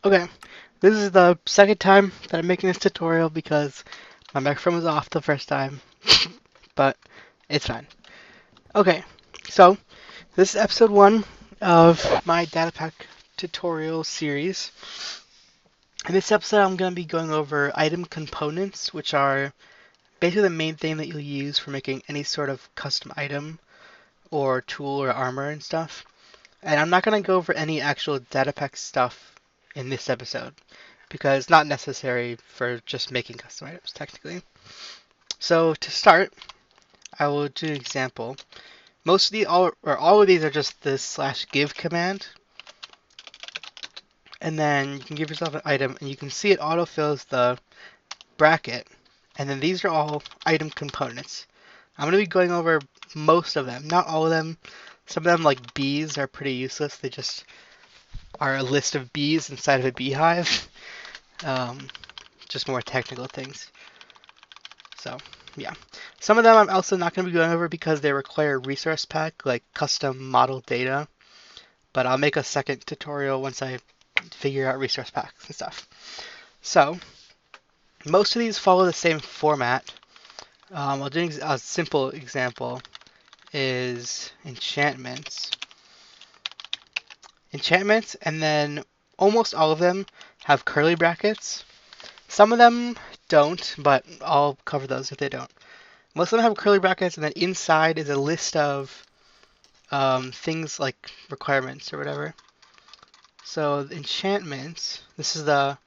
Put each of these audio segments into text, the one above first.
Okay, this is the second time that I'm making this tutorial because my microphone was off the first time, but it's fine. Okay, so this is episode 1 of my datapack tutorial series. In this episode, I'm going to be going over item components, which are basically the main thing that you'll use for making any sort of custom item or tool or armor and stuff. And I'm not going to go over any actual datapack stuff in this episode because it's not necessary for just making custom items technically. So to start, I will do an example. Most of the all of these are just the /give command, and then you can give yourself an item, and you can see it autofills the bracket, and then these are all item components. I'm going to be going over most of them, not all of them. Some of them, like bees, are pretty useless. They just are a list of bees inside of a beehive. Just more technical things. So, yeah. Some of them I'm also not going to be going over because they require a resource pack, like custom model data. But I'll make a second tutorial once I figure out resource packs and stuff. So, most of these follow the same format. I'll do a simple example is enchantments. Enchantments, and then almost all of them have curly brackets. Some of them don't, but I'll cover those if they don't. Most of them have curly brackets, and then inside is a list of things like requirements or whatever. So enchantments, this is the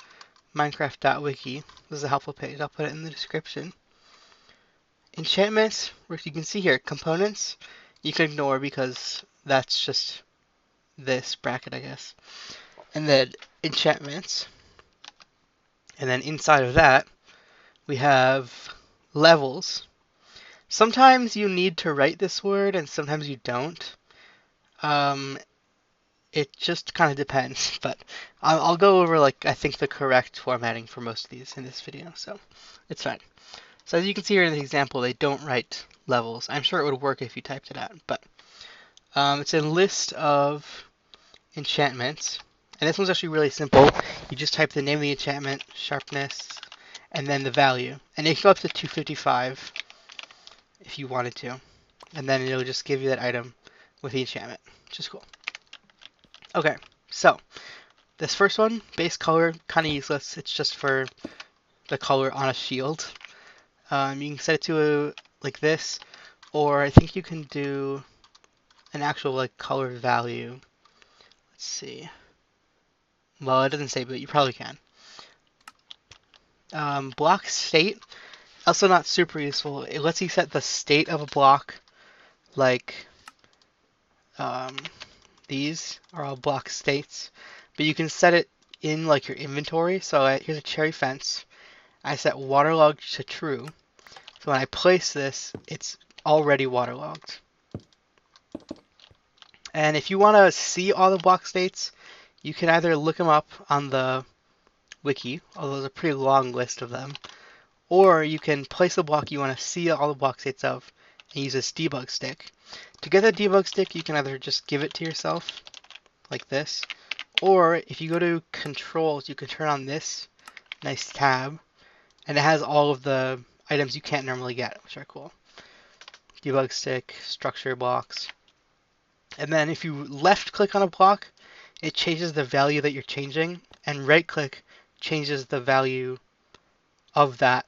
Minecraft.wiki. This is a helpful page. I'll put it in the description. Enchantments, which you can see here, components, you can ignore because that's just this bracket, I guess. And then enchantments. And then inside of that, we have levels. Sometimes you need to write this word and sometimes you don't. It just kind of depends, but I'll go over I think the correct formatting for most of these in this video, so it's fine. So as you can see here in the example, they don't write levels. I'm sure it would work if you typed it out, but it's a list of enchantments, and this one's actually really simple. You just type the name of the enchantment, sharpness, and then the value, and it can go up to 255 if you wanted to, and then it'll just give you that item with the enchantment, which is cool. Okay, so this first one, base color, kind of useless. It's just for the color on a shield. You can set it to like this, or I think you can do an actual color value. Let's see. Well, it doesn't say, but you probably can. Block state, also not super useful. It lets you set the state of a block, like these are all block states, but you can set it in your inventory. So here's a cherry fence. I set waterlogged to true. So when I place this, it's already waterlogged. And if you want to see all the block states, you can either look them up on the wiki, although there's a pretty long list of them, or you can place the block you want to see all the block states of and use this debug stick. To get the debug stick, you can either just give it to yourself, like this, or if you go to controls, you can turn on this nice tab, and it has all of the items you can't normally get, which are cool. Debug stick, structure blocks. And then if you left click on a block, it changes the value that you're changing, and right click changes the value of that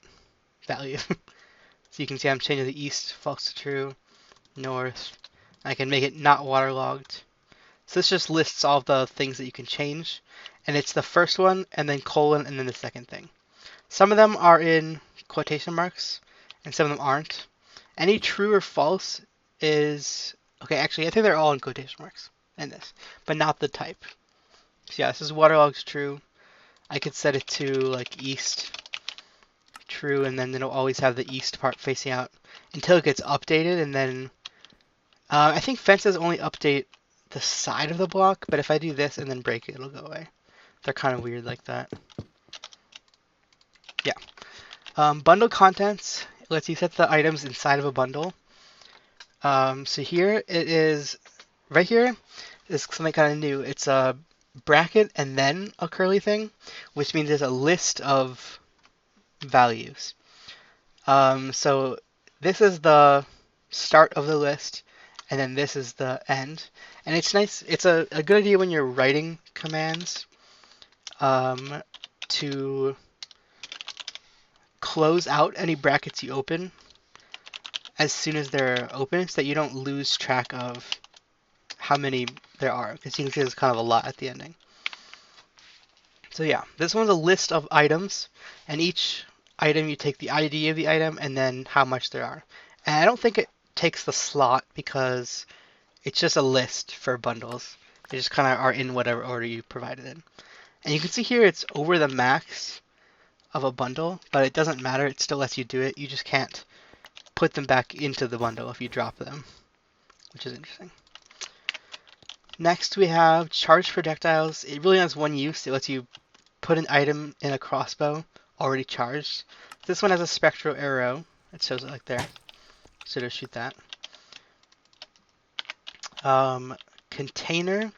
value. So you can see I'm changing the east, false to true, north. I can make it not waterlogged. So this just lists all the things that you can change, and it's the first one, and then colon, and then the second thing. Some of them are in quotation marks, and some of them aren't. Any true or false is... Okay, actually, I think they're all in quotation marks in this, but not the type. So yeah, this is waterlogged true. I could set it to east true, and then it'll always have the east part facing out until it gets updated, and then I think fences only update the side of the block, but if I do this and then break it, it'll go away. They're kind of weird like that. Yeah. Bundle contents lets you set the items inside of a bundle. So here it is, right here is something kind of new. It's a bracket and then a curly thing, which means there's a list of values. So this is the start of the list, and then this is the end. And it's nice, it's a good idea when you're writing commands to close out any brackets you open as soon as they're open so that you don't lose track of how many there are, because you can see there's kind of a lot at the ending. So yeah, this one's a list of items, and each item you take the ID of the item and then how much there are. And I don't think it takes the slot because it's just a list for bundles. They just kind of are in whatever order you provided in. And you can see here it's over the max of a bundle, but it doesn't matter. It still lets you do it. You just can't put them back into the bundle if you drop them, which is interesting. Next we have charged projectiles. It really has one use. It lets you put an item in a crossbow already charged. This one has a spectral arrow. It shows it like there. So to shoot that. Container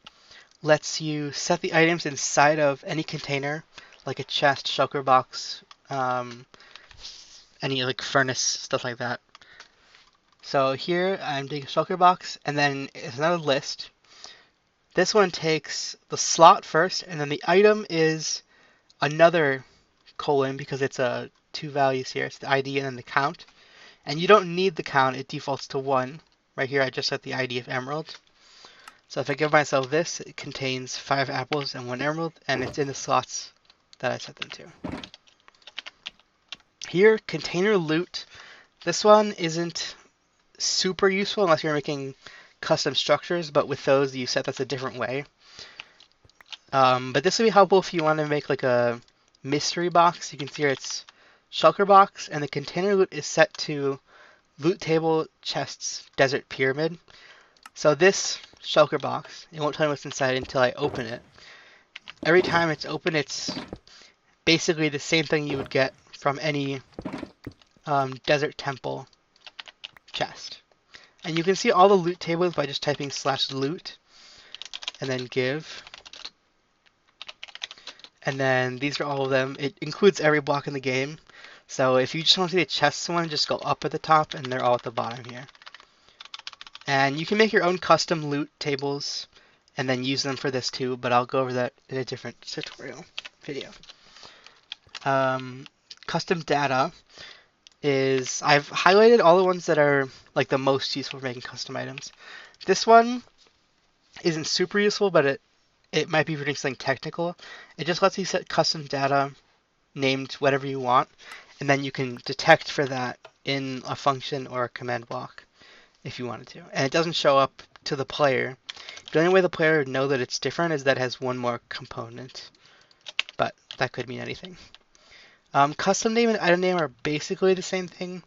lets you set the items inside of any container, like a chest, shulker box, any like furnace, stuff like that. So here I'm doing a shulker box, and then it's another list. This one takes the slot first, and then the item is another colon because it's two values here. It's the ID and then the count. And you don't need the count, it defaults to 1. Right here I just set the ID of emerald. So if I give myself this, it contains 5 apples and 1 emerald, and it's in the slots that I set them to. Here, container loot. This one isn't super useful unless you're making custom structures, but with those you set that's a different way. But this would be helpful if you want to make like a mystery box. You can see here it's shulker box, and the container loot is set to loot table, chests, desert pyramid. So this shulker box, it won't tell me what's inside until I open it. Every time it's open, it's basically the same thing you would get from any desert temple chest. And you can see all the loot tables by just typing /loot and then give. And then these are all of them. It includes every block in the game. So if you just want to see the chests one, just go up at the top and they're all at the bottom here. And you can make your own custom loot tables and then use them for this too, but I'll go over that in a different tutorial video. Custom data is, I've highlighted all the ones that are like the most useful for making custom items. This one isn't super useful, but it might be pretty something technical. It just lets you set custom data named whatever you want, and then you can detect for that in a function or a command block if you wanted to. And it doesn't show up to the player. The only way the player would know that it's different is that it has one more component, but that could mean anything. Custom name and item name are basically the same thing.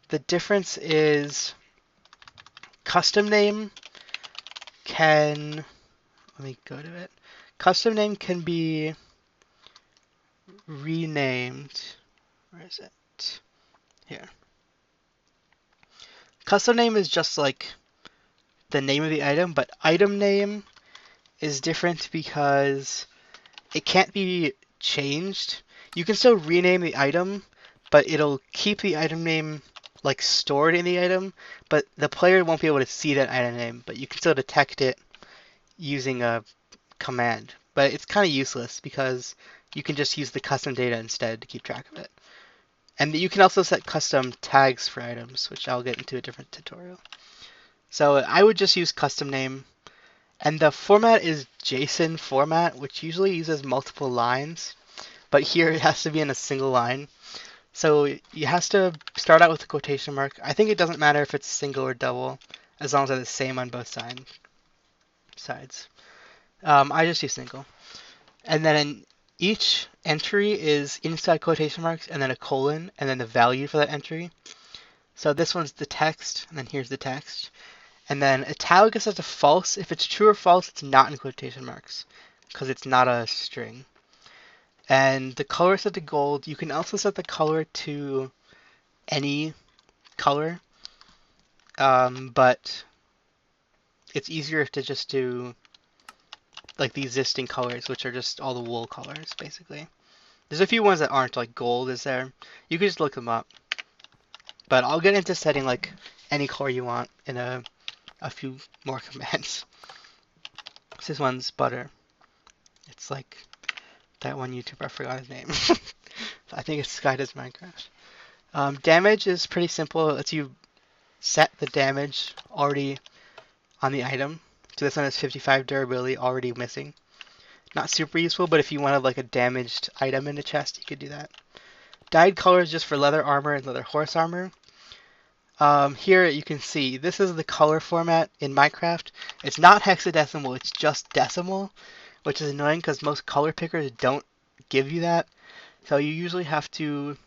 The difference is custom name can, let me go to it. Custom name can be renamed. Where is it? Here. Custom name is just like the name of the item, but item name is different because it can't be changed. You can still rename the item, but it'll keep the item name like stored in the item, but the player won't be able to see that item name, but you can still detect it using a command. But it's kind of useless because you can just use the custom data instead to keep track of it. And you can also set custom tags for items, which I'll get into a different tutorial. So I would just use custom name. And the format is JSON format, which usually uses multiple lines. But here it has to be in a single line. So you have to start out with a quotation mark. I think it doesn't matter if it's single or double, as long as they're the same on both sides. I just use single. And then each entry is inside quotation marks and then a colon and then the value for that entry. So this one's the text, and then here's the text. And then italic is set to false. If it's true or false, it's not in quotation marks because it's not a string. And the color is set to gold. You can also set the color to any color, but it's easier to just do like the existing colors, which are just all the wool colors, basically. There's a few ones that aren't, like gold is there. You can just look them up. But I'll get into setting like any color you want in a few more commands. This one's butter. It's like that one YouTuber, I forgot his name. I think it's Sky Does Minecraft. Damage is pretty simple. It lets you set the damage already on the item. So this one has 55 durability already missing. Not super useful, but if you wanted like a damaged item in the chest, you could do that. Dyed colors just for leather armor and leather horse armor. Here you can see this is the color format in Minecraft. It's not hexadecimal, it's just decimal, which is annoying because most color pickers don't give you that. So you usually have to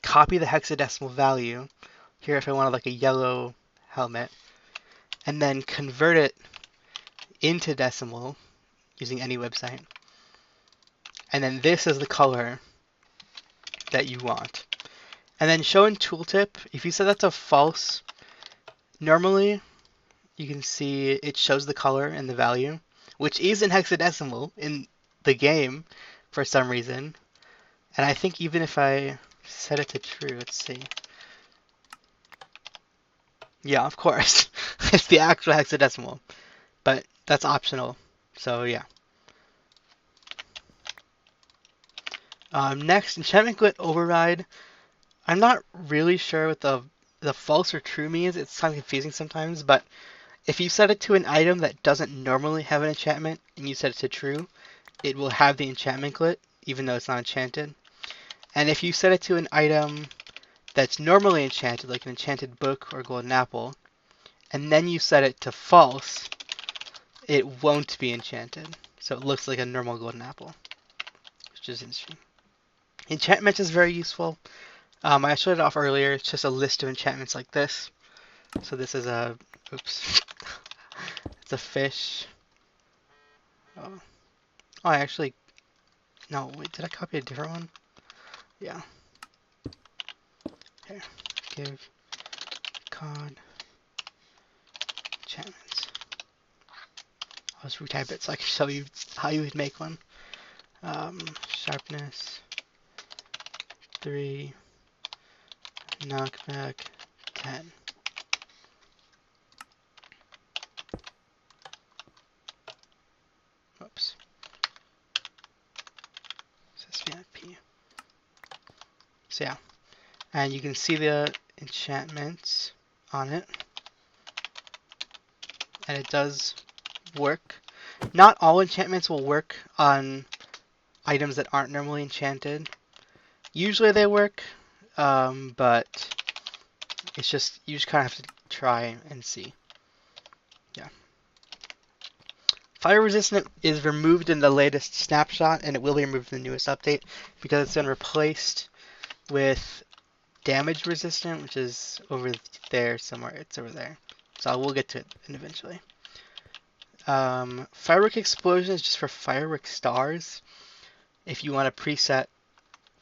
copy the hexadecimal value. Here if I wanted like a yellow helmet, and then convert it into decimal using any website. And then this is the color that you want. And then show in tooltip, if you set that to false, normally you can see it shows the color and the value, which is in hexadecimal in the game for some reason. And I think even if I set it to true, let's see. Yeah, of course. It's the actual hexadecimal, but that's optional. So yeah. Next, enchantment glitch override. I'm not really sure what the false or true means. It's kind of confusing sometimes, but if you set it to an item that doesn't normally have an enchantment and you set it to true, it will have the enchantment glitch, even though it's not enchanted. And if you set it to an item that's normally enchanted, like an enchanted book or golden apple, and then you set it to false, it won't be enchanted. So it looks like a normal golden apple, which is interesting. Enchantment is very useful. I showed it off earlier. It's just a list of enchantments like this. So this is a, oops, it's a fish. Oh, I actually, no, wait, did I copy a different one? Yeah. Here, give cod enchantments. I'll just retype it so I can show you how you would make one. Sharpness 3, knockback 10. Oops. Says VIP. So yeah, and you can see the enchantments on it, and it does work. Not all enchantments will work on items that aren't normally enchanted. Usually they work, but it's just, you just kind of have to try and see. Yeah. Fire resistant is removed in the latest snapshot, and it will be removed in the newest update because it's been replaced with damage resistant, which is over there somewhere. It's over there. So we'll get to it eventually. Firework explosion is just for firework stars. If you want to preset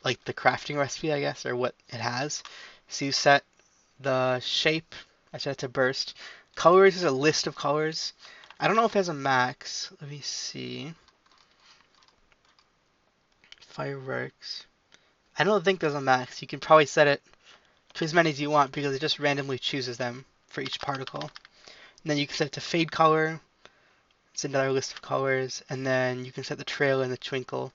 like the crafting recipe, I guess, or what it has. So you set the shape, I set it to burst. Colors is a list of colors. I don't know if it has a max. Let me see. Fireworks. I don't think there's a max. You can probably set it to as many as you want because it just randomly chooses them for each particle. And then you can set it to fade color. It's another list of colors. And then you can set the trail and the twinkle.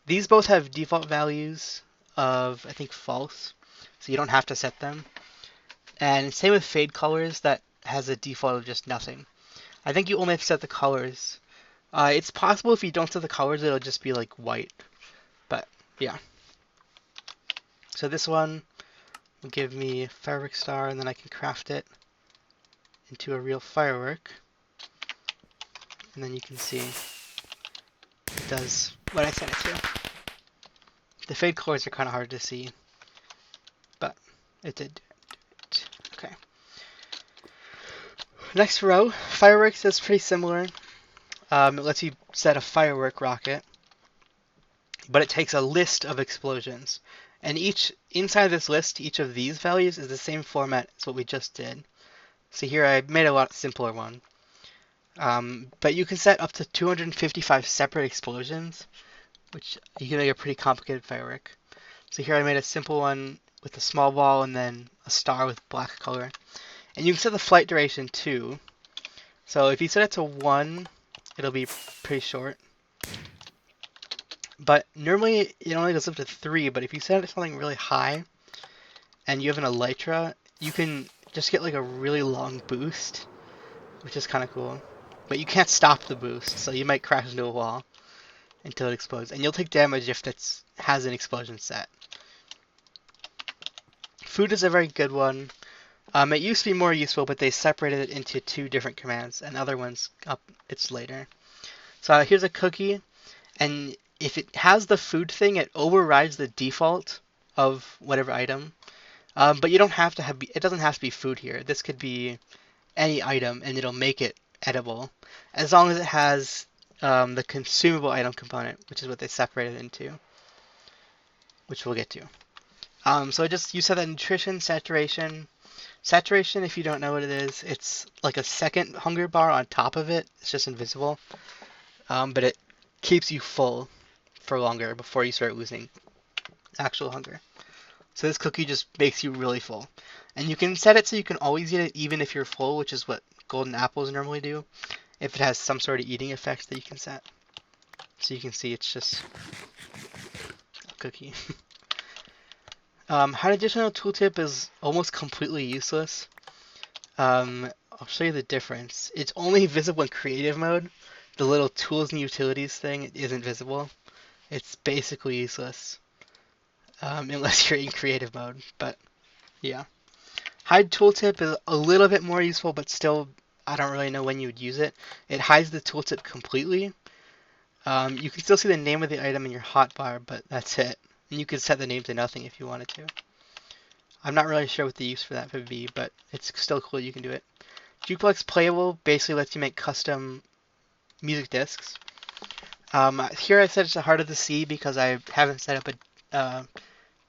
These both have default values of, I think, false. So you don't have to set them. And same with fade colors, that has a default of just nothing. I think you only have to set the colors. It's possible if you don't set the colors, it'll just be like white. But yeah. So this one will give me a firework star, and then I can craft it into a real firework. And then you can see it does what I set it to. The fade colors are kind of hard to see, but it did do it. Okay. Next row, fireworks is pretty similar. It lets you set a firework rocket, but it takes a list of explosions. And inside this list, each of these values is the same format as what we just did. So here I made a lot simpler one. But you can set up to 255 separate explosions, which you can make a pretty complicated firework. So here I made a simple one with a small ball and then a star with black color. And you can set the flight duration too. So if you set it to 1, it'll be pretty short. But normally it only goes up to 3, but if you set it to something really high and you have an elytra, you can just get like a really long boost, which is kind of cool. But you can't stop the boost, so you might crash into a wall until it explodes. And you'll take damage if it has an explosion set. Food is a very good one. It used to be more useful, but they separated it into 2 different commands, and other ones it's later. So here's a cookie, and if it has the food thing, it overrides the default of whatever item. But you don't have to have, it doesn't have to be food here. This could be any item, and it'll make it edible, as long as it has the consumable item component, which is what they separated into, which we'll get to. So you set that nutrition, saturation. Saturation, if you don't know what it is, it's like a second hunger bar on top of it. It's just invisible, but it keeps you full for longer before you start losing actual hunger. So this cookie just makes you really full. And you can set it so you can always eat it even if you're full, which is what golden apples normally do, if it has some sort of eating effect that you can set. So you can see it's just a cookie. Hide additional tooltip is almost completely useless. I'll show you the difference. It's only visible in creative mode. The little tools and utilities thing isn't visible. It's basically useless. Unless you're in creative mode, but yeah. Hide tooltip is a little bit more useful, but still, I don't really know when you would use it. It hides the tooltip completely. You can still see the name of the item in your hotbar, but that's it. And you can set the name to nothing if you wanted to. I'm not really sure what the use for that would be, but it's still cool you can do it. Duplex Playable basically lets you make custom music discs. Here I set it to hard to see because I haven't set up a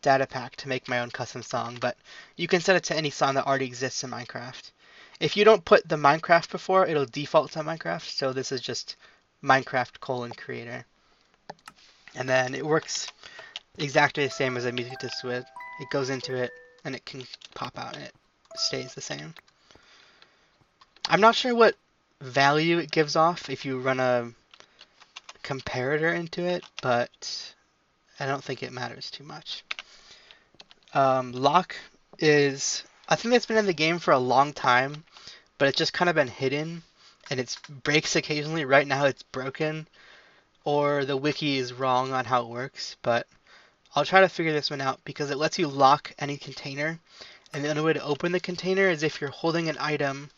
datapack to make my own custom song, but you can set it to any song that already exists in Minecraft. If you don't put the Minecraft before, it'll default to Minecraft, so this is just Minecraft creator. And then it works exactly the same as a music disc would. It goes into it, and it can pop out, and it stays the same. I'm not sure what value it gives off if you run a comparator into it, but I don't think it matters too much. Lock is, I think it's been in the game for a long time, but it's just kind of been hidden, and it breaks occasionally. Right now it's broken, or the wiki is wrong on how it works, but I'll try to figure this one out because it lets you lock any container, and the only way to open the container is if you're holding an item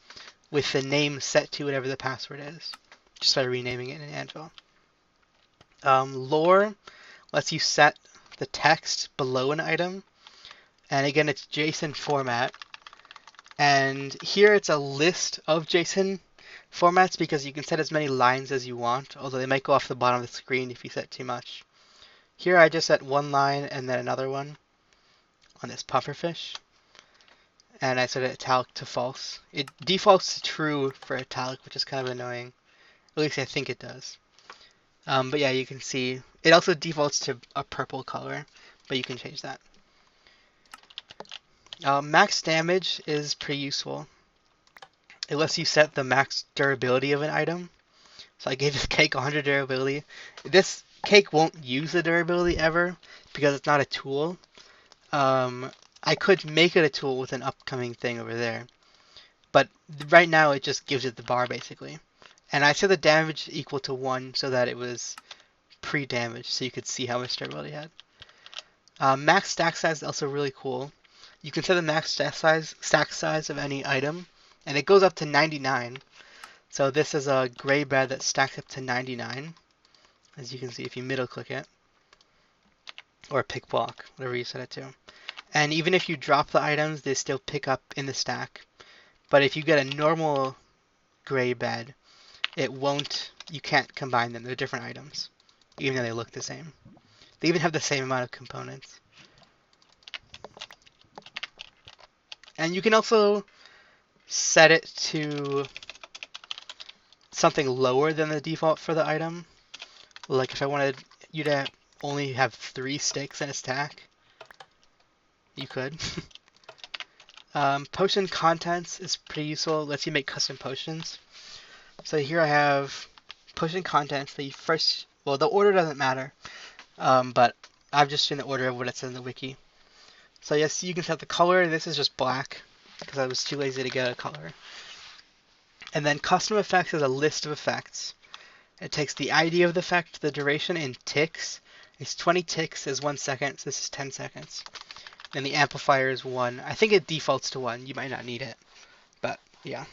with the name set to whatever the password is, just by renaming it in Anvil. Lore lets you set the text below an item, and again it's JSON format, and here it's a list of JSON formats because you can set as many lines as you want, although they might go off the bottom of the screen if you set too much. Here I just set one line and then another one on this pufferfish, and I set it italic to false. It defaults to true for italic, which is kind of annoying. At least I think it does. But yeah, you can see it also defaults to a purple color, but you can change that. Max damage is pretty useful. It lets you set the max durability of an item. So I gave this cake 100 durability. This cake won't use the durability ever because it's not a tool. I could make it a tool with an upcoming thing over there, but right now it just gives it the bar basically. And I set the damage equal to 1 so that it was pre-damaged, so you could see how much durability it had. Max stack size is also really cool. You can set the max stack size of any item, and it goes up to 99. So this is a gray bed that stacks up to 99, as you can see if you middle click it, or pick block, whatever you set it to. And even if you drop the items, they still pick up in the stack. But if you get a normal gray bed, it won't, you can't combine them. They're different items, even though they look the same. They even have the same amount of components. And you can also set something lower than the default for the item. Like if I wanted you to only have 3 sticks in a stack, you could. Potion contents is pretty useful. It lets you make custom potions. So here I have potion contents that you first, well, the order doesn't matter, but I'm just in the order of what it says in the wiki. So yes, you can set the color. This is just black because I was too lazy to get a color. And then custom effects is a list of effects. It takes the ID of the effect, the duration in ticks. It's 20 ticks is 1 second, so this is 10 seconds. And the amplifier is 1. I think it defaults to 1. You might not need it, but yeah.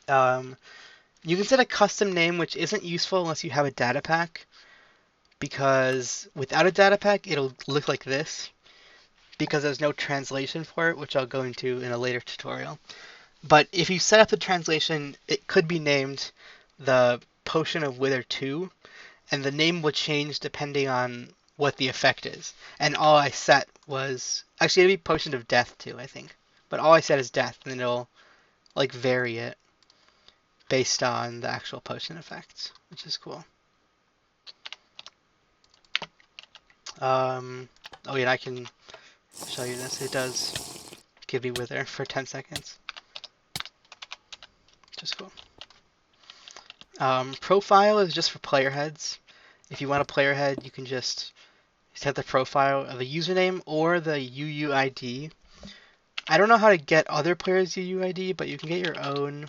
You can set a custom name, which isn't useful unless you have a data pack, because without a data pack, it'll look like this, because there's no translation for it, which I'll go into in a later tutorial. But if you set up the translation, it could be named the Potion of Wither 2, and the name will change depending on what the effect is. And all I set was, actually it'd be Potion of Death 2, I think. But all I set is Death, and then it'll like vary it based on the actual potion effects, which is cool. Oh yeah, and I can show you this. It does give me Wither for 10 seconds. Which is cool. Profile is just for player heads. If you want a player head, you can just set the profile of the username or the UUID. I don't know how to get other players' UUID, but you can get your own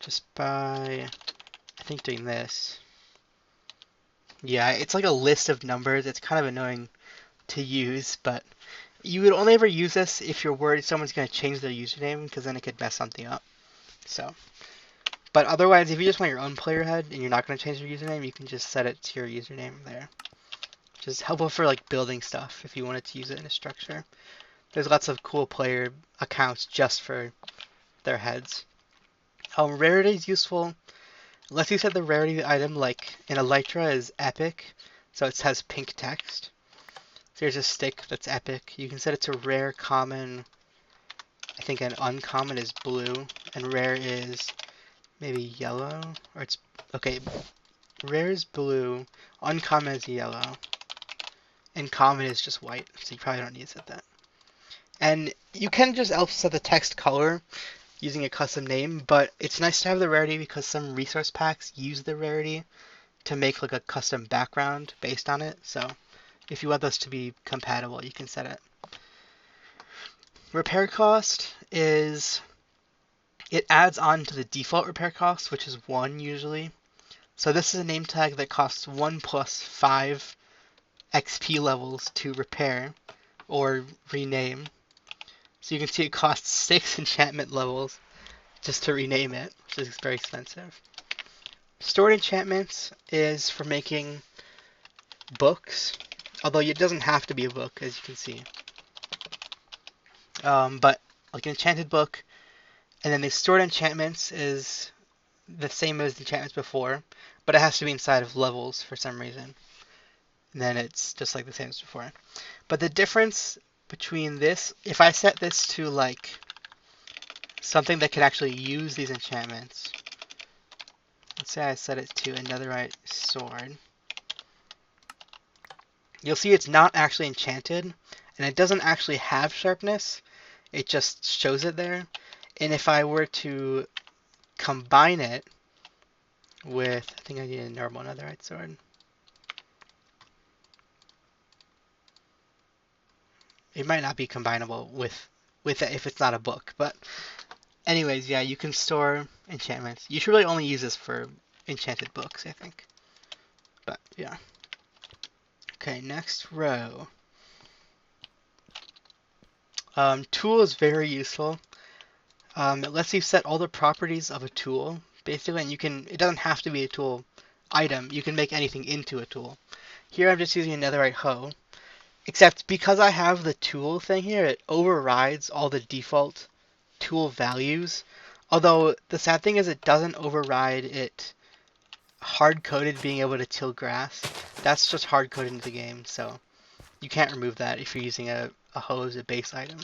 just by, I think, doing this. Yeah, it's like a list of numbers. It's kind of annoying to use, but you would only ever use this if you're worried someone's going to change their username, because then it could mess something up. So, but otherwise, if you just want your own player head and you're not going to change your username, you can just set it to your username there. Which is helpful for like building stuff if you wanted to use it in a structure. There's lots of cool player accounts just for their heads. Rarity is useful. Unless you set the rarity of the item, like in Elytra is epic, so it has pink text. So here's a stick that's epic. You can set it to rare, common, I think an uncommon is blue, and rare is maybe yellow, or it's, okay, rare is blue, uncommon is yellow, and common is just white, so you probably don't need to set that. And you can just also set the text color using a custom name, but it's nice to have the rarity because some resource packs use the rarity to make like a custom background based on it. So if you want those to be compatible, you can set it. Repair cost is, it adds on to the default repair cost, which is 1 usually. So this is a name tag that costs 1 plus 5 XP levels to repair or rename. So you can see it costs 6 enchantment levels just to rename it, which is very expensive. Stored enchantments is for making books, although it doesn't have to be a book, as you can see. But like an enchanted book, and then the stored enchantments is the same as the enchantments before, but it has to be inside of levels for some reason. And then it's just like the same as before. But the difference between this, if I set this to like something that can actually use these enchantments, let's say I set it to a netherite sword, you'll see it's not actually enchanted, and it doesn't actually have sharpness, it just shows it there. And if I were to combine it with, I think I need a normal netherite sword. It might not be combinable with it if it's not a book, but anyways, yeah, you can store enchantments. You should really only use this for enchanted books, I think. But yeah. Okay, next row. Tool is very useful. It lets you set all the properties of a tool, basically, and you can, it doesn't have to be a tool item, you can make anything into a tool. Here I'm just using a netherite hoe, except because I have the tool thing here, it overrides all the default tool values. Although the sad thing is it doesn't override it hard-coded being able to till grass. That's just hard-coded into the game, so you can't remove that if you're using a hoe as a base item.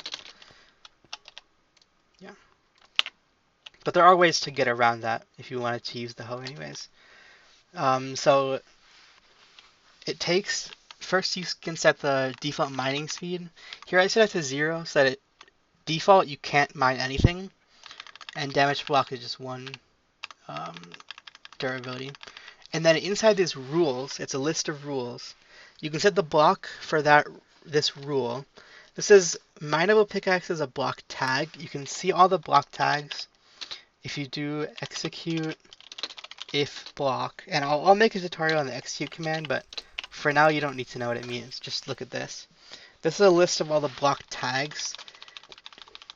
Yeah. But there are ways to get around that if you wanted to use the hoe anyways. So it takes, first you can set the default mining speed. Here I set it to 0 so that default you can't mine anything, and damage block is just 1 um, durability. And then inside these rules, it's a list of rules. You can set the block for this rule. This is mineable pickaxe is a block tag. You can see all the block tags if you do execute if block. And I'll make a tutorial on the execute command, but for now you don't need to know what it means. Just look at this. This is a list of all the block tags.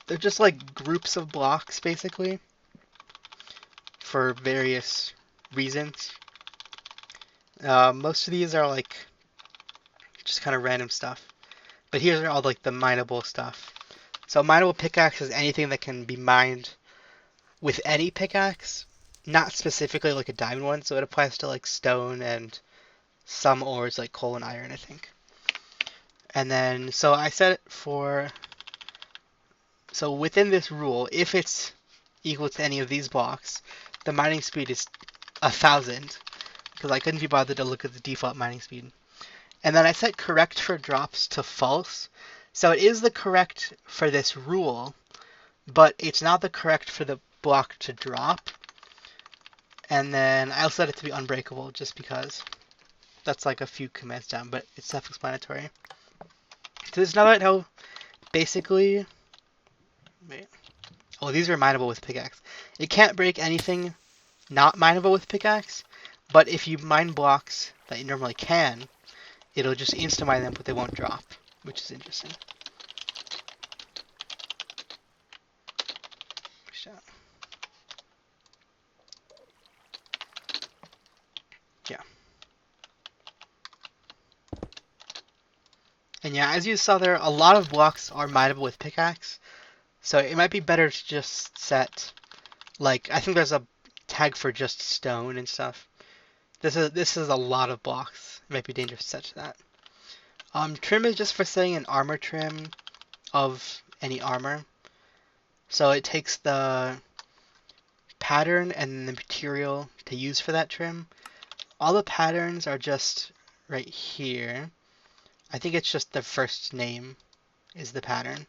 They're just like groups of blocks, basically, for various reasons. Most of these are like just kind of random stuff. But here's all like the mineable stuff. So mineable pickaxe is anything that can be mined with any pickaxe, not specifically like a diamond one. So it applies to like stone and some ores like coal and iron, I think. And then, so I set it for, so within this rule, if it's equal to any of these blocks, the mining speed is 1,000, because I couldn't be bothered to look at the default mining speed. And then I set correct for drops to false. So it is the correct for this rule, but it's not the correct for the block to drop. And then I also set it to be unbreakable just because that's like a few commands down, but it's self-explanatory. So there's another how basically, wait. Oh, these are mineable with pickaxe. It can't break anything not mineable with pickaxe, but if you mine blocks that you normally can, it'll just insta-mine them, but they won't drop, which is interesting. Yeah. And yeah, as you saw there, a lot of blocks are mineable with pickaxe, so it might be better to just set, like, I think there's a tag for just stone and stuff. This is a lot of blocks. It might be dangerous to set to that. Trim is just for setting an armor trim of any armor. So it takes the pattern and the material to use for that trim. All the patterns are just right here. I think it's just the first name is the pattern.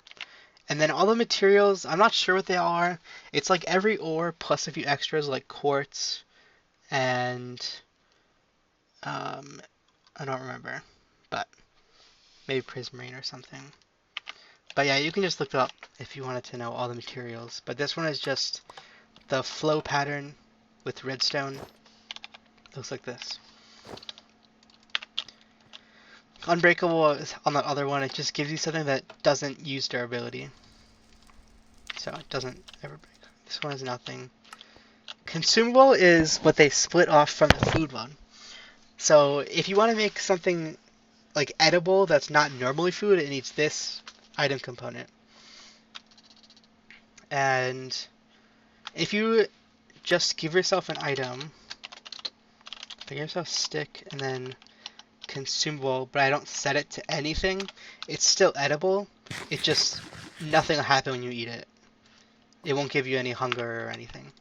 And then all the materials, I'm not sure what they are. It's like every ore plus a few extras like quartz and I don't remember, but maybe prismarine or something. But yeah, you can just look it up if you wanted to know all the materials. But this one is just the flow pattern with redstone. Looks like this. Unbreakable is on that other one. It just gives you something that doesn't use durability. So it doesn't ever break. This one is nothing. Consumable is what they split off from the food one. So if you want to make something like edible that's not normally food, it needs this item component. And if you just give yourself an item, give yourself stick and then consumable, but I don't set it to anything, it's still edible. It just, nothing will happen when you eat it. It won't give you any hunger or anything.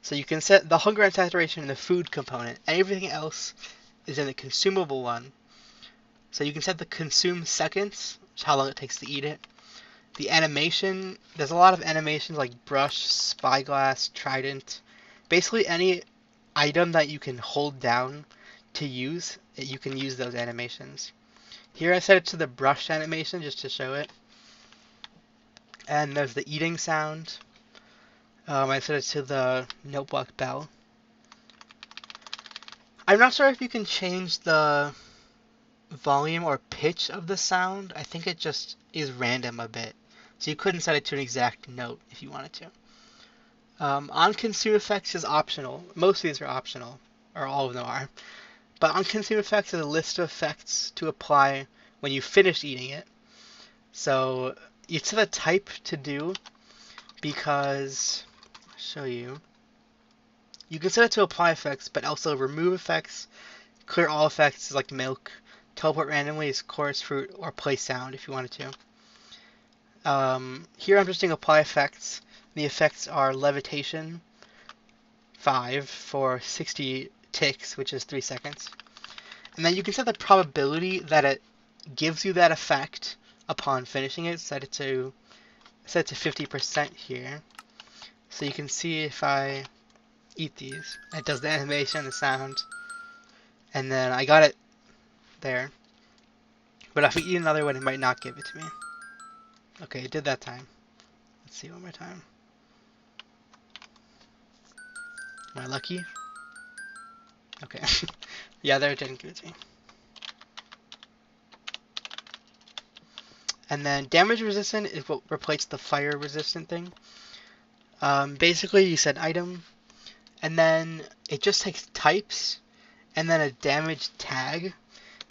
So you can set the hunger and saturation in the food component, and everything else is in the consumable one. So you can set the consume seconds, which is how long it takes to eat it. The animation, there's a lot of animations like brush, spyglass, trident. Basically any item that you can hold down to use, you can use those animations. Here I set it to the brush animation just to show it. And there's the eating sound. I set it to the notebook bell. I'm not sure if you can change the volume or pitch of the sound. I think it just is random a bit. So you couldn't set it to an exact note if you wanted to. On consume effects is optional. Most of these are optional, or all of them are. But on consume effects is a list of effects to apply when you finish eating it. So you set a type to do because, I'll show you. You can set it to apply effects, but also remove effects. Clear all effects is like milk. Teleport randomly is chorus fruit, or play sound if you wanted to. Here I'm just doing apply effects. The effects are levitation 5 for 60 ticks, which is 3 seconds. And then you can set the probability that it gives you that effect upon finishing it. Set it to 50% here. So you can see if I eat these, it does the animation, the sound, and then I got it there. But if I eat another one, it might not give it to me. Okay, it did that time. Let's see one more time. Am I lucky? Okay. Yeah, there it didn't give it to me. And then damage resistant is what replaced the fire resistant thing. Basically, you set item, and then it just takes types, and then a damage tag.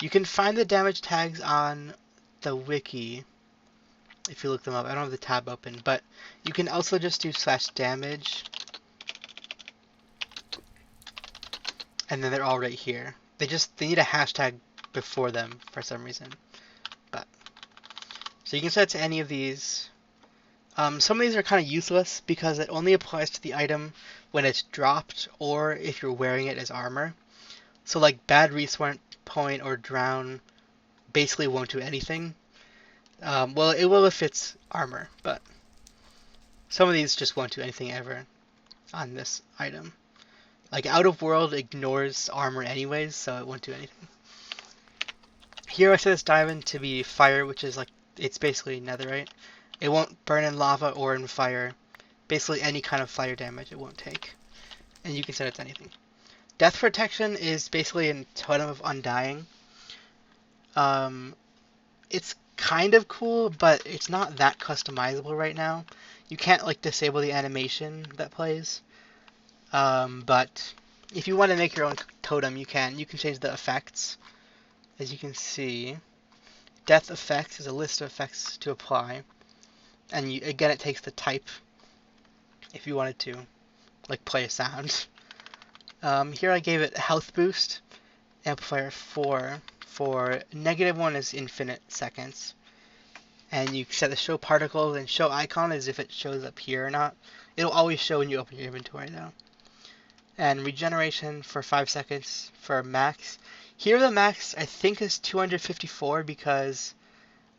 You can find the damage tags on the wiki if you look them up. I don't have the tab open, but you can also just do /damage, and then they're all right here. They need a hashtag before them for some reason. But so you can set it to any of these. Some of these are kind of useless because it only applies to the item when it's dropped or if you're wearing it as armor. So like bad respawn point or drown basically won't do anything. Well, it will if it's armor, but some of these just won't do anything ever on this item. Like out of world ignores armor anyways, so it won't do anything. Here I set this diamond to be fire, which is like, it's basically netherite. It won't burn in lava or in fire. Basically any kind of fire damage it won't take. And you can set it to anything. Death protection is basically a totem of undying. It's kind of cool, but it's not that customizable right now. You can't like disable the animation that plays. But if you want to make your own totem, you can. You can change the effects. As you can see, death effects is a list of effects to apply. And again, it takes the type if you wanted to, like, play a sound. Here I gave it health boost, amplifier 4, for -1 is infinite seconds. And you set the show particles and show icon as if it shows up here or not. It'll always show when you open your inventory though. And regeneration for 5 seconds for max. Here the max I think is 254 because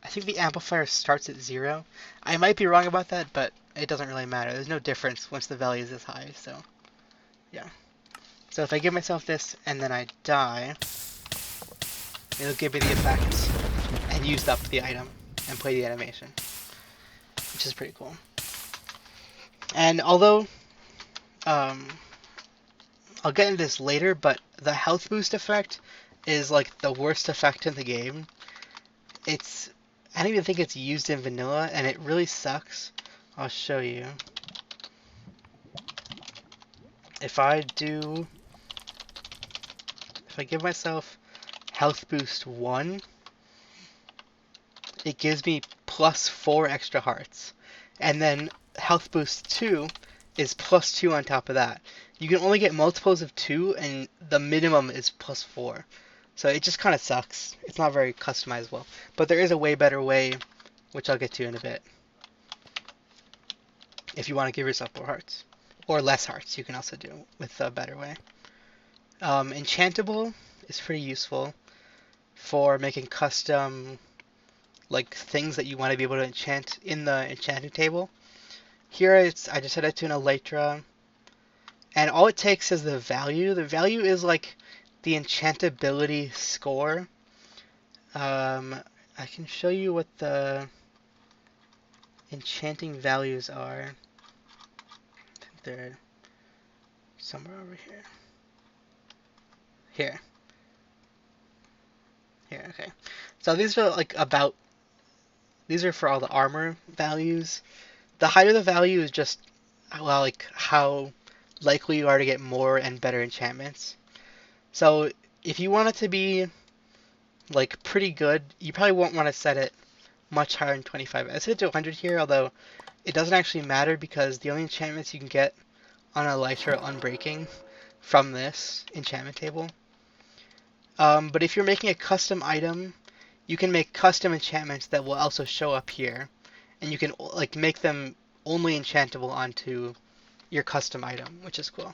I think the amplifier starts at 0. I might be wrong about that, but it doesn't really matter. There's no difference once the value is this high, so yeah. So if I give myself this and then I die, it'll give me the effect and used up the item and play the animation, which is pretty cool. And although, I'll get into this later, but the health boost effect is like the worst effect in the game. I don't even think it's used in vanilla, and it really sucks. I'll show you. If I give myself health boost 1, it gives me +4 extra hearts. And then health boost 2 is +2 on top of that. You can only get multiples of 2, and the minimum is +4. So it just kind of sucks. It's not very customizable. But there is a way better way, which I'll get to in a bit. If you want to give yourself more hearts. Or less hearts, you can also do with a better way. Enchantable is pretty useful for making custom like things that you want to be able to enchant in the enchanting table. Here I just set it to an elytra, and all it takes is the value. The value is like the enchantability score. I can show you what the enchanting values are. I think they're somewhere over here. Here, okay. So these are like these are for all the armor values. The higher the value is just, well, like how likely you are to get more and better enchantments. So if you want it to be like pretty good, you probably won't want to set it much higher than 25. I set it to 100 here, although it doesn't actually matter because the only enchantments you can get on a elytra are unbreaking from this enchantment table. But if you're making a custom item, you can make custom enchantments that will also show up here, and you can like make them only enchantable onto your custom item, which is cool.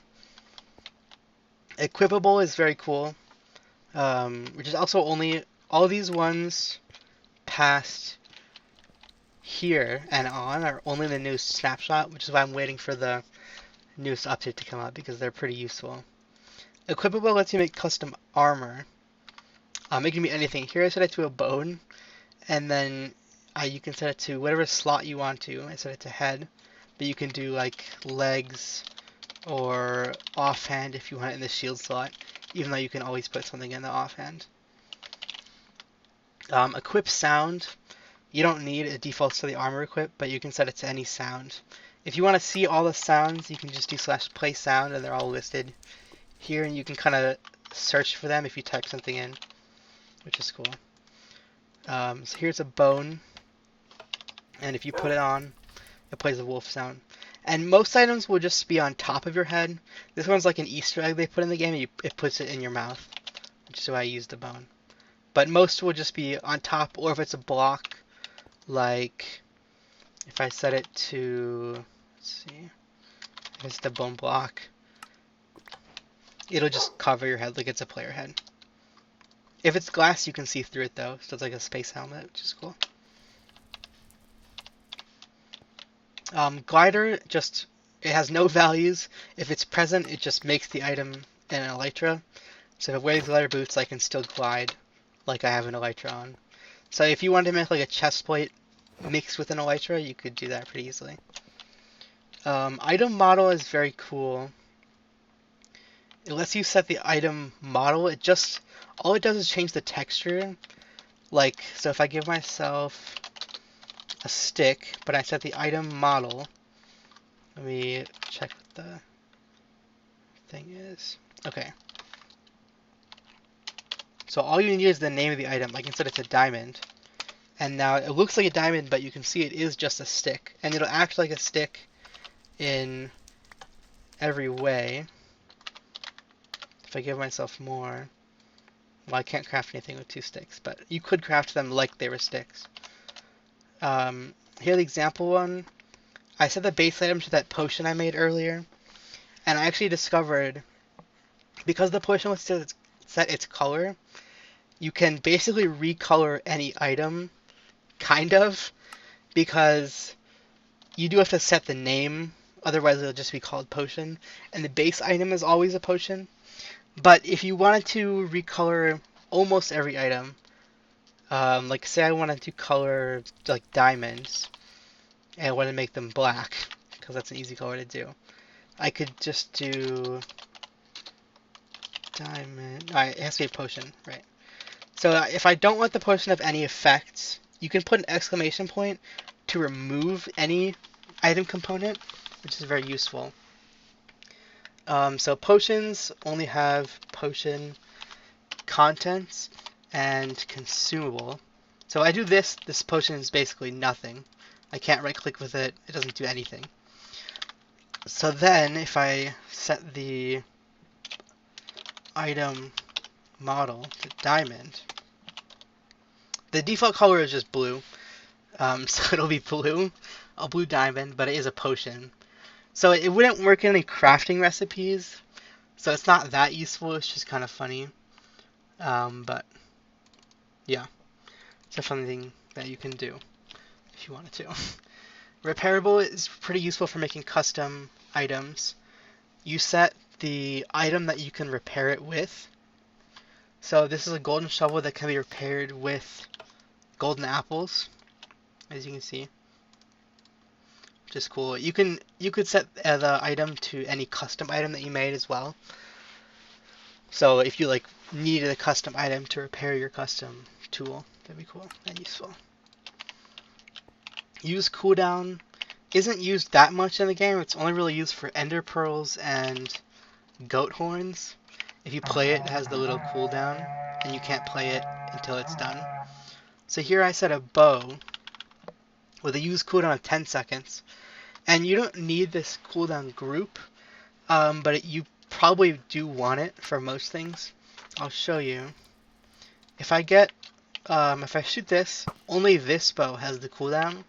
Equippable is very cool, which is also only all these ones past here and on are only the new snapshot, which is why I'm waiting for the newest update to come out because they're pretty useful. Equippable lets you make custom armor. It can be anything. Here I set it to a bone, and then you can set it to whatever slot you want to. I set it to head, but you can do like legs or offhand if you want it in the shield slot, even though you can always put something in the offhand. Equip sound. You don't need it defaults to the armor equip, but you can set it to any sound. If you want to see all the sounds, you can just do /play sound, and they're all listed here, and you can kind of search for them if you type something in, which is cool. So here's a bone, and if you put it on, it plays a wolf sound. And most items will just be on top of your head. This one's like an Easter egg they put in the game, and it puts it in your mouth, which is why I used the bone. But most will just be on top, or if it's a block, like if I set it to, let's see, if it's the bone block, it'll just cover your head like it's a player head. If it's glass, you can see through it though, so it's like a space helmet, which is cool. Glider, just, it has no values. If it's present, it just makes the item an elytra. So if I wear these glider boots, I can still glide like I have an elytra on. So if you wanted to make like a chest plate mixed with an elytra, you could do that pretty easily. Item model is very cool. It lets you set the item model. All it does is change the texture. Like, so if I give myself a stick, but I set the item model, let me check what the thing is. Okay. So all you need is the name of the item. I can set it to diamond. And now it looks like a diamond, but you can see it is just a stick. And it'll act like a stick in every way. If I give myself more, well, I can't craft anything with 2 sticks, but you could craft them like they were sticks. Here the example one, I set the base item to that potion I made earlier, and I actually discovered, because the potion was set its color, you can basically recolor any item, kind of, because you do have to set the name, otherwise it'll just be called potion, and the base item is always a potion. But if you wanted to recolor almost every item, like say I wanted to color like diamonds, and I want to make them black, because that's an easy color to do, I could just do diamond. Alright, it has to be a potion, right? So if I don't want the potion to have any effects, you can put an exclamation point to remove any item component, which is very useful. So potions only have potion contents and consumable. So I do this potion is basically nothing. I can't right click with it, it doesn't do anything. So then if I set the item model to diamond, the default color is just blue. So it'll be blue, a blue diamond, but it is a potion. So it wouldn't work in any crafting recipes, so it's not that useful, it's just kind of funny. But yeah, it's a fun thing that you can do if you wanted to. Repairable is pretty useful for making custom items. You set the item that you can repair it with. So this is a golden shovel that can be repaired with golden apples, as you can see, which is cool. You could set the item to any custom item that you made as well. So if you like needed a custom item to repair your custom tool, that'd be cool and useful. Use cooldown isn't used that much in the game. It's only really used for ender pearls and goat horns. If you play it, it has the little cooldown, and you can't play it until it's done. So here I set a bow with a use cooldown of 10 seconds. And you don't need this cooldown group, but you probably do want it for most things. I'll show you. If I shoot this, only this bow has the cooldown.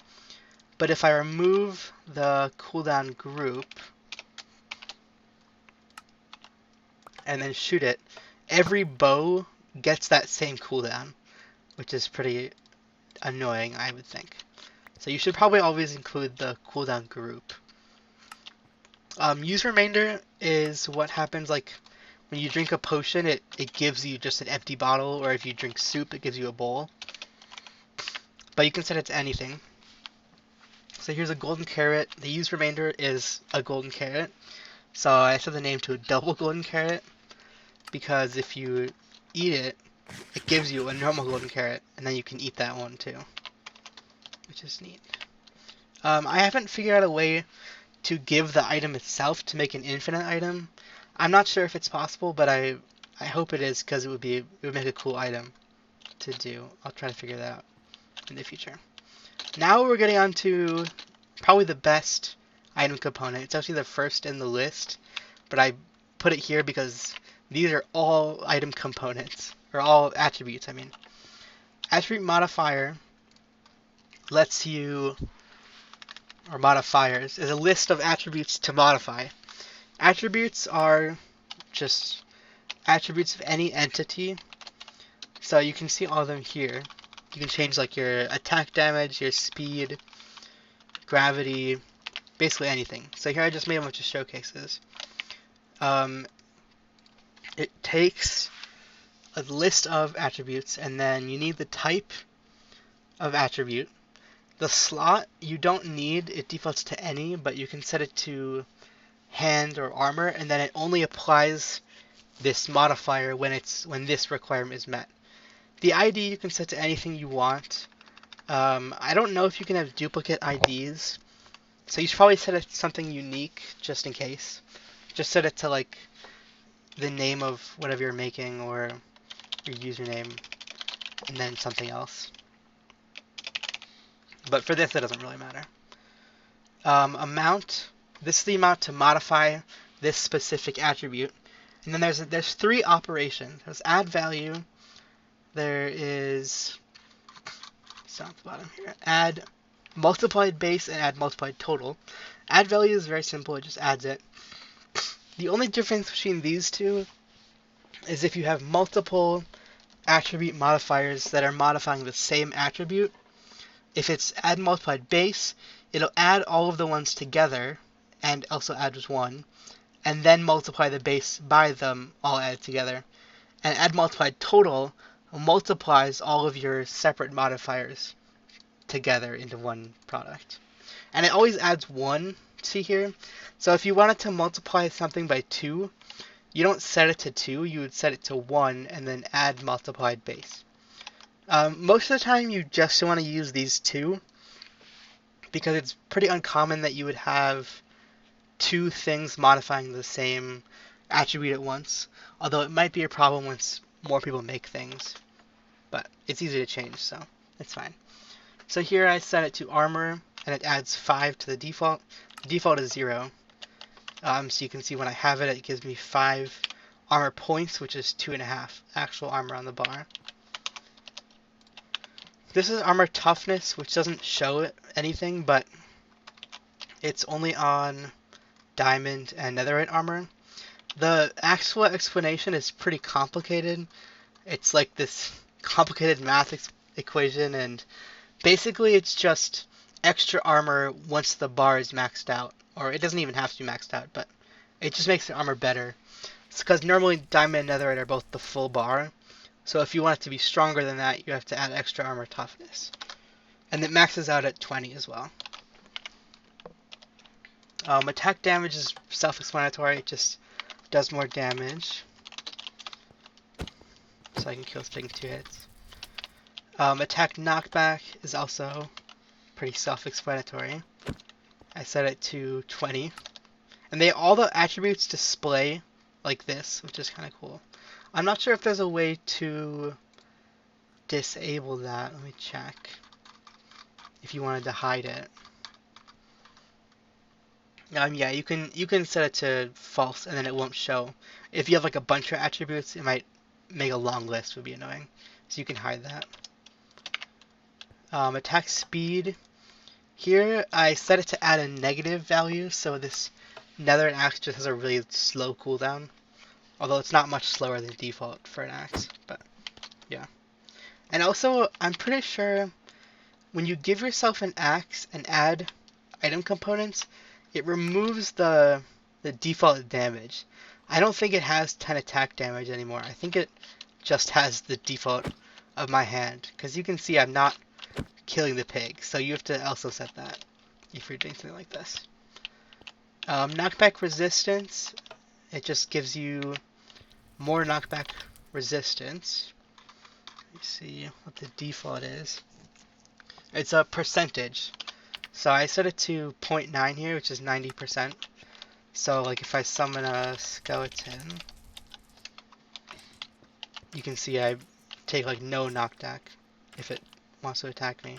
But if I remove the cooldown group and then shoot it, every bow gets that same cooldown, which is pretty annoying, I would think. So you should probably always include the cooldown group. Use remainder is what happens like when you drink a potion, it gives you just an empty bottle, or if you drink soup, it gives you a bowl. But you can set it to anything. So here's a golden carrot. The use remainder is a golden carrot. So I set the name to a double golden carrot, because if you eat it, it gives you a normal golden carrot, and then you can eat that one too, which is neat. I haven't figured out a way to give the item itself to make an infinite item. I'm not sure if it's possible, but I hope it is, because it would make a cool item to do. I'll try to figure that out in the future. Now we're getting on to probably the best item component. It's actually the first in the list, but I put it here because these are all item components, or all attributes, I mean. Attribute modifier lets you, or modifiers, is a list of attributes to modify. Attributes are just attributes of any entity. So you can see all of them here. You can change like your attack damage, your speed, gravity, basically anything. So here I just made a bunch of showcases. It takes a list of attributes, and then you need the type of attribute. The slot you don't need, it defaults to any, but you can set it to hand or armor, and then it only applies this modifier when this requirement is met. The ID you can set to anything you want. I don't know if you can have duplicate IDs, so you should probably set it to something unique just in case. Just set it to like the name of whatever you're making, or your username, and then something else. But for this, it doesn't really matter. Amount. This is the amount to modify this specific attribute. And then there's three operations. There's add value. There is, it's down at the bottom here, add multiplied base and add multiplied total. Add value is very simple. It just adds it. The only difference between these two is if you have multiple attribute modifiers that are modifying the same attribute. If it's add multiplied base, it'll add all of the ones together and also add just one, and then multiply the base by them all added together. And add multiplied total multiplies all of your separate modifiers together into one product. And it always adds 1, see here? So if you wanted to multiply something by 2, you don't set it to 2, you would set it to 1 and then add multiplied base. Most of the time you just want to use these two, because it's pretty uncommon that you would have two things modifying the same attribute at once, although it might be a problem once more people make things, but it's easy to change, so it's fine. So here I set it to armor, and it adds 5 to the default. The default is 0, so you can see when I have it, it gives me 5 armor points, which is 2.5 actual armor on the bar. This is armor toughness, which doesn't show anything, but it's only on diamond and netherite armor. The actual explanation is pretty complicated. It's like this complicated math equation, and basically it's just extra armor once the bar is maxed out. Or it doesn't even have to be maxed out, but it just makes the armor better. It's because normally diamond and netherite are both the full bar. So if you want it to be stronger than that, you have to add extra armor toughness. And it maxes out at 20 as well. Attack damage is self-explanatory. It just does more damage. So I can kill something in 2 hits. Attack knockback is also pretty self-explanatory. I set it to 20. And all the attributes display like this, which is kind of cool. I'm not sure if there's a way to disable that. Let me check. If you wanted to hide it. Yeah, you can set it to false and then it won't show. If you have like a bunch of attributes, it might make a long list, would be annoying. So you can hide that. Attack speed Here I set it to add a negative value, so this nether axe just has a really slow cooldown. Although it's not much slower than default for an axe, but yeah. And also, I'm pretty sure when you give yourself an axe and add item components, it removes the default damage. I don't think it has 10 attack damage anymore. I think it just has the default of my hand. Because you can see I'm not killing the pig, so you have to also set that if you're doing something like this. Knockback resistance, it just gives you more knockback resistance. Let me see what the default is. It's a percentage. So I set it to 0.9 here, which is 90%. So like if I summon a skeleton, you can see I take like no knockback if it wants to attack me.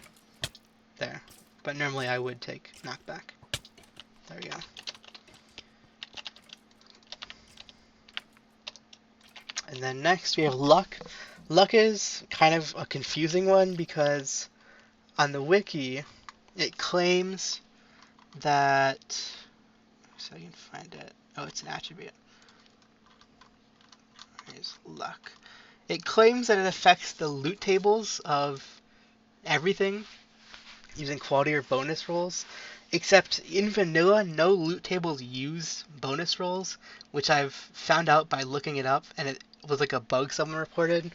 There. But normally I would take knockback. There we go. And then next we have luck. Luck is kind of a confusing one because on the wiki it claims that, so I can find it. Oh, it's an attribute. Here's luck. It claims that it affects the loot tables of everything using quality or bonus rolls. Except in vanilla, no loot tables use bonus rolls, which I've found out by looking it up, and it was like a bug someone reported,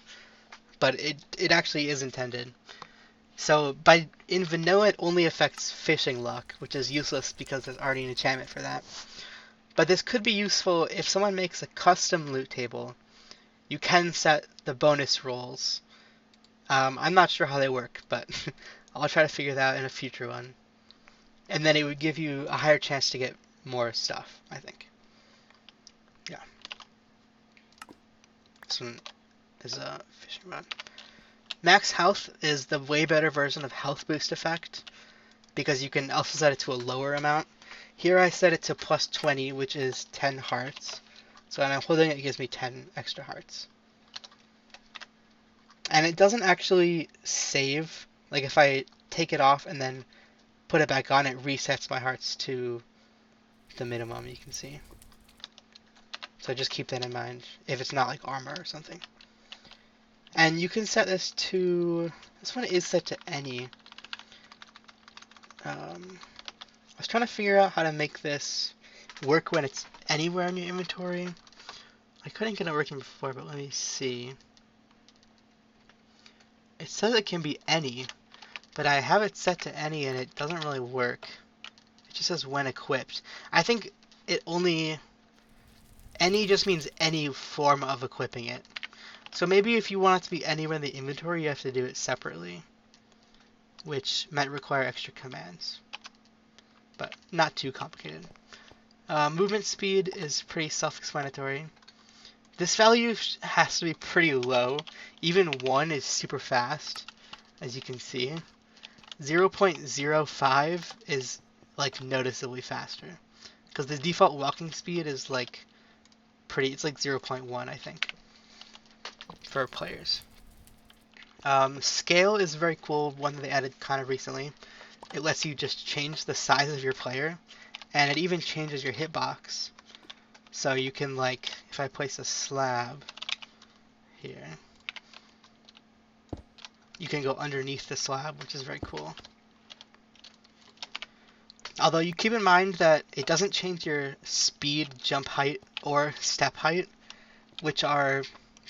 but it actually is intended. So in vanilla, it only affects fishing luck, which is useless because there's already an enchantment for that. But this could be useful if someone makes a custom loot table. You can set the bonus rolls. I'm not sure how they work, but I'll try to figure that out in a future one. And then it would give you a higher chance to get more stuff, I think. Yeah. This one is a fishing rod. Max health is the way better version of health boost effect, because you can also set it to a lower amount. Here I set it to plus 20, which is 10 hearts. So when I'm holding it, it gives me 10 extra hearts. And it doesn't actually save. Like if I take it off and then put it back on, it resets my hearts to the minimum, you can see. So just keep that in mind if it's not like armor or something. And you can set this to, this one is set to any. I was trying to figure out how to make this work when it's anywhere in your inventory. I couldn't get it working before, but let me see. It says it can be any, but I have it set to any and it doesn't really work. It just says when equipped. I think it only, any just means any form of equipping it. So maybe if you want it to be anywhere in the inventory, you have to do it separately, which might require extra commands, but not too complicated. Movement speed is pretty self-explanatory. This value has to be pretty low. Even 1 is super fast, as you can see. 0.05 is like noticeably faster, because the default walking speed is like it's like 0.1, I think, for players. Scale is a very cool one that they added kind of recently. It lets you just change the size of your player, and it even changes your hitbox. So you can, like, if I place a slab here, you can go underneath the slab, which is very cool. Although you keep in mind that it doesn't change your speed, jump height, or step height, which are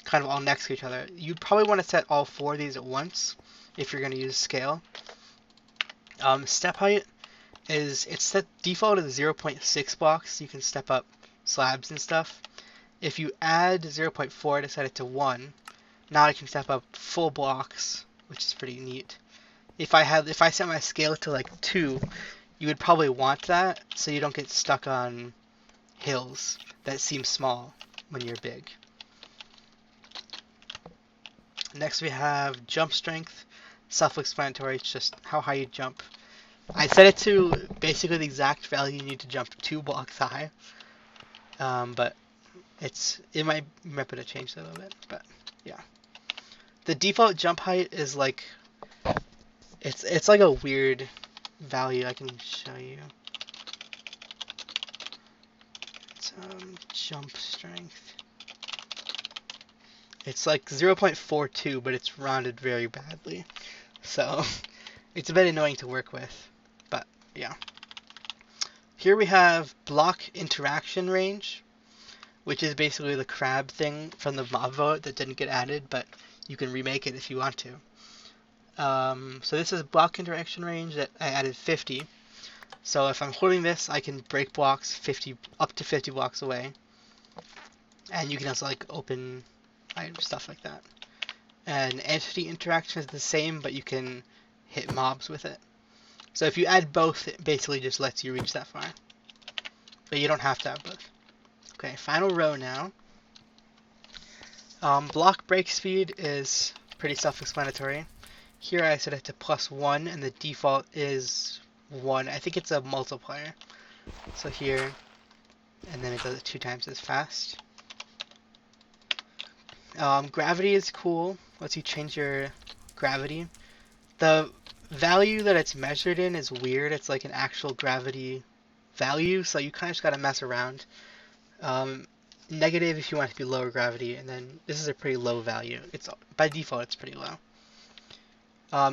kind of all next to each other. You'd probably want to set all 4 of these at once if you're going to use scale. Step height is, it's set default as 0.6 blocks. You can step up slabs and stuff. If you add 0.4 to set it to 1, now I can step up full blocks, which is pretty neat. If I set my scale to like 2, you would probably want that so you don't get stuck on hills that seem small when you're big. Next we have jump strength. Self-explanatory, it's just how high you jump. I set it to basically the exact value you need to jump 2 blocks high. But it might have changed a little bit, but yeah. The default jump height is like, it's like a weird value I can show you. It's jump strength. It's like 0.42, but it's rounded very badly. So it's a bit annoying to work with. But yeah. Here we have block interaction range, which is basically the crab thing from the mob vote that didn't get added, but you can remake it if you want to. So this is block interaction range that I added 50. So if I'm holding this, I can break blocks up to 50 blocks away. And you can also like open stuff like that. And entity interaction is the same, but you can hit mobs with it. So if you add both, it basically just lets you reach that far. But you don't have to have both. Okay, final row now. Block break speed is pretty self-explanatory. Here I set it to +1, and the default is 1. I think it's a multiplier. So here, and then it does it 2 times as fast. Gravity is cool. Lets you change your gravity. The value that it's measured in is weird. It's like an actual gravity value, so you kind of just gotta mess around. Negative if you want it to be lower gravity, and then this is a pretty low value. It's by default it's pretty low.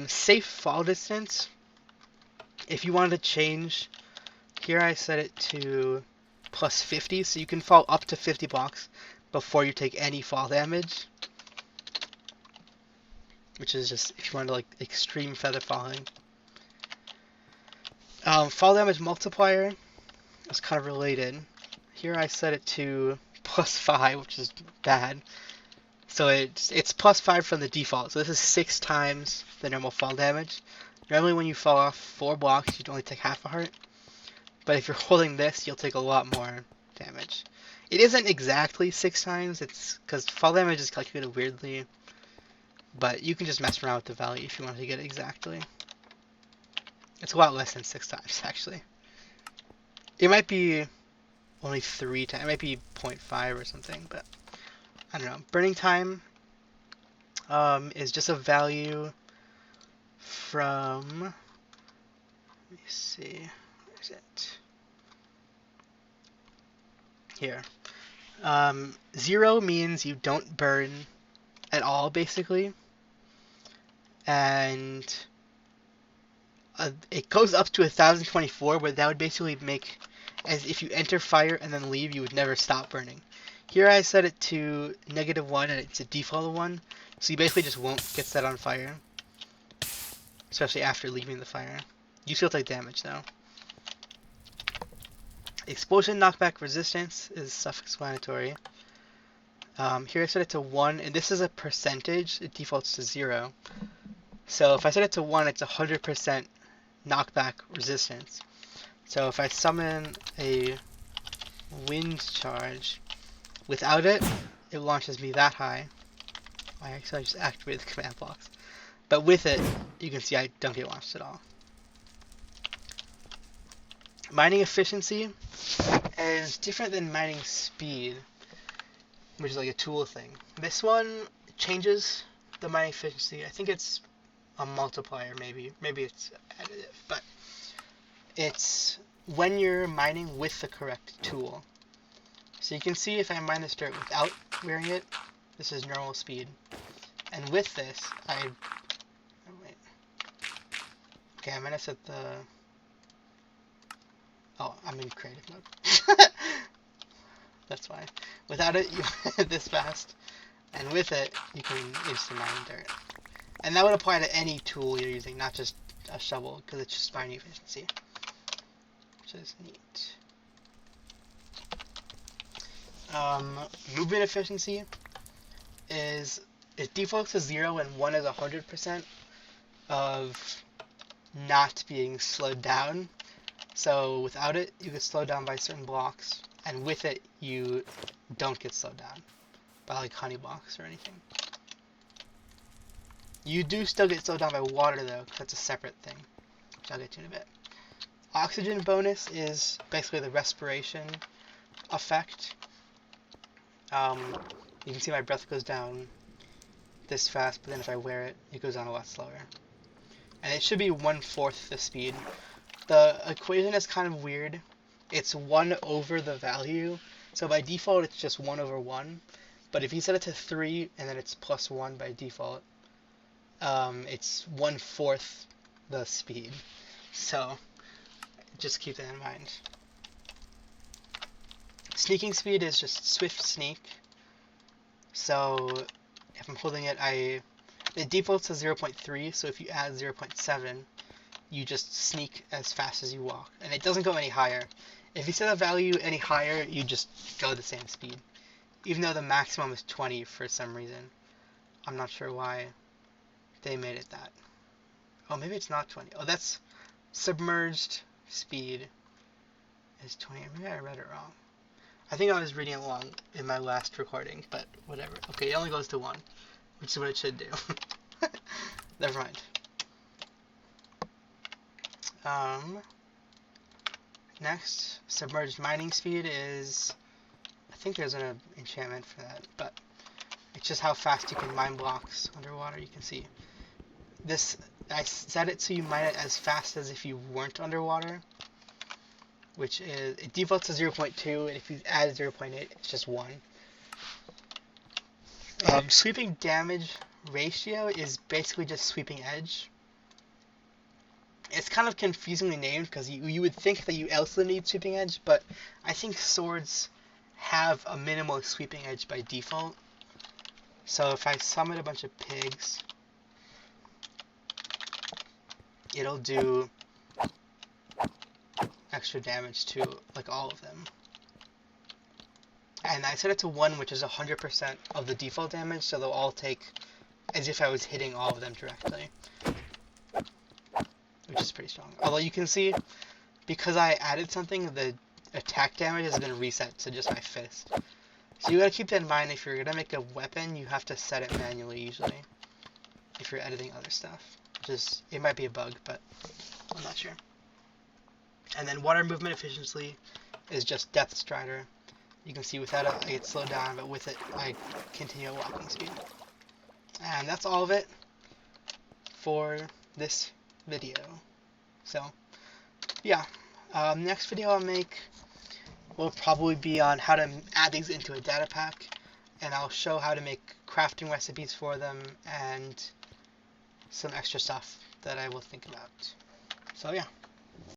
Safe fall distance. If you wanted to change, here I set it to +50, so you can fall up to 50 blocks before you take any fall damage. Which is just if you want to like extreme feather falling. Fall damage multiplier is kind of related. Here I set it to +5, which is bad. So it's +5 from the default. So this is 6 times the normal fall damage. Normally when you fall off 4 blocks, you'd only take half a heart. But if you're holding this, you'll take a lot more damage. It isn't exactly 6 times. It's because fall damage is calculated weirdly. But you can just mess around with the value if you want to get it exactly. It's a lot less than 6 times, actually. It might be only 3 times. It might be 0.5 or something, but I don't know. Burning time is just a value from... Let me see. Where is it? Here. 0 means you don't burn at all, basically. And it goes up to 1024, but that would basically make as if you enter fire and then leave, you would never stop burning. Here I set it to -1, and it's a default 1, so you basically just won't get set on fire, especially after leaving the fire. You still take damage though. Explosion knockback resistance is self-explanatory. Here I set it to 1, and this is a percentage. It defaults to 0. So if I set it to 1, it's 100% knockback resistance. So if I summon a wind charge, without it, it launches me that high. I actually just activated the command blocks. But with it, you can see I don't get launched at all. Mining efficiency is different than mining speed, which is like a tool thing. This one changes the mining efficiency. I think it's a multiplier, maybe it's additive, but it's when you're mining with the correct tool. So you can see if I mine this dirt without wearing it, this is normal speed, and with this okay, I'm gonna set the I'm in creative mode. That's why. Without it, you this fast, and with it, you can instant mine dirt. And that would apply to any tool you're using, not just a shovel, because it's just mining efficiency, which is neat. Movement efficiency is it defaults to 0 and 1 is 100% of not being slowed down. So without it, you get slowed down by certain blocks, and with it, you don't get slowed down by like honey blocks or anything. You do still get slowed down by water though, because that's a separate thing, which I'll get to in a bit. Oxygen bonus is basically the respiration effect. You can see my breath goes down this fast, but then if I wear it, it goes down a lot slower. And it should be 1/4 the speed, The equation is kind of weird. It's 1 over the value. So by default, it's just 1 over 1. But if you set it to 3 and then it's plus 1 by default, it's 1/4 the speed. So just keep that in mind. Sneaking speed is just swift sneak. So if I'm holding it, it defaults to 0.3, so if you add 0.7, you just sneak as fast as you walk. And it doesn't go any higher. If you set a value any higher, you just go the same speed. Even though the maximum is 20 for some reason. I'm not sure why they made it that. Oh, maybe it's not 20. Oh, that's submerged speed is 20. Maybe I read it wrong. I think I was reading along in my last recording, but whatever. Okay, it only goes to 1, which is what it should do. Never mind. Next, submerged mining speed is... I think there's an enchantment for that, but it's just how fast you can mine blocks underwater. You can see this. I set it so you mine it as fast as if you weren't underwater, which is, it defaults to 0.2, and if you add 0.8, it's just 1. Sweeping damage ratio is basically just sweeping edge. It's kind of confusingly named because you would think that you also need sweeping edge, but I think swords have a minimal sweeping edge by default. So if I summon a bunch of pigs, it'll do extra damage to like all of them. And I set it to 1, which is 100% of the default damage, so they'll all take as if I was hitting all of them directly, which is pretty strong. Although you can see, because I added something, the attack damage has been reset to just my fist. So you gotta keep that in mind. If you're gonna make a weapon, you have to set it manually usually, if you're editing other stuff. It might be a bug, but I'm not sure. And then water movement efficiency is just Death Strider. You can see without it, I get slowed down, but with it, I continue at walking speed. And that's all of it for this video. So, yeah. Next video I'll make will probably be on how to add these into a data pack, and I'll show how to make crafting recipes for them and some extra stuff that I will think about. So, yeah.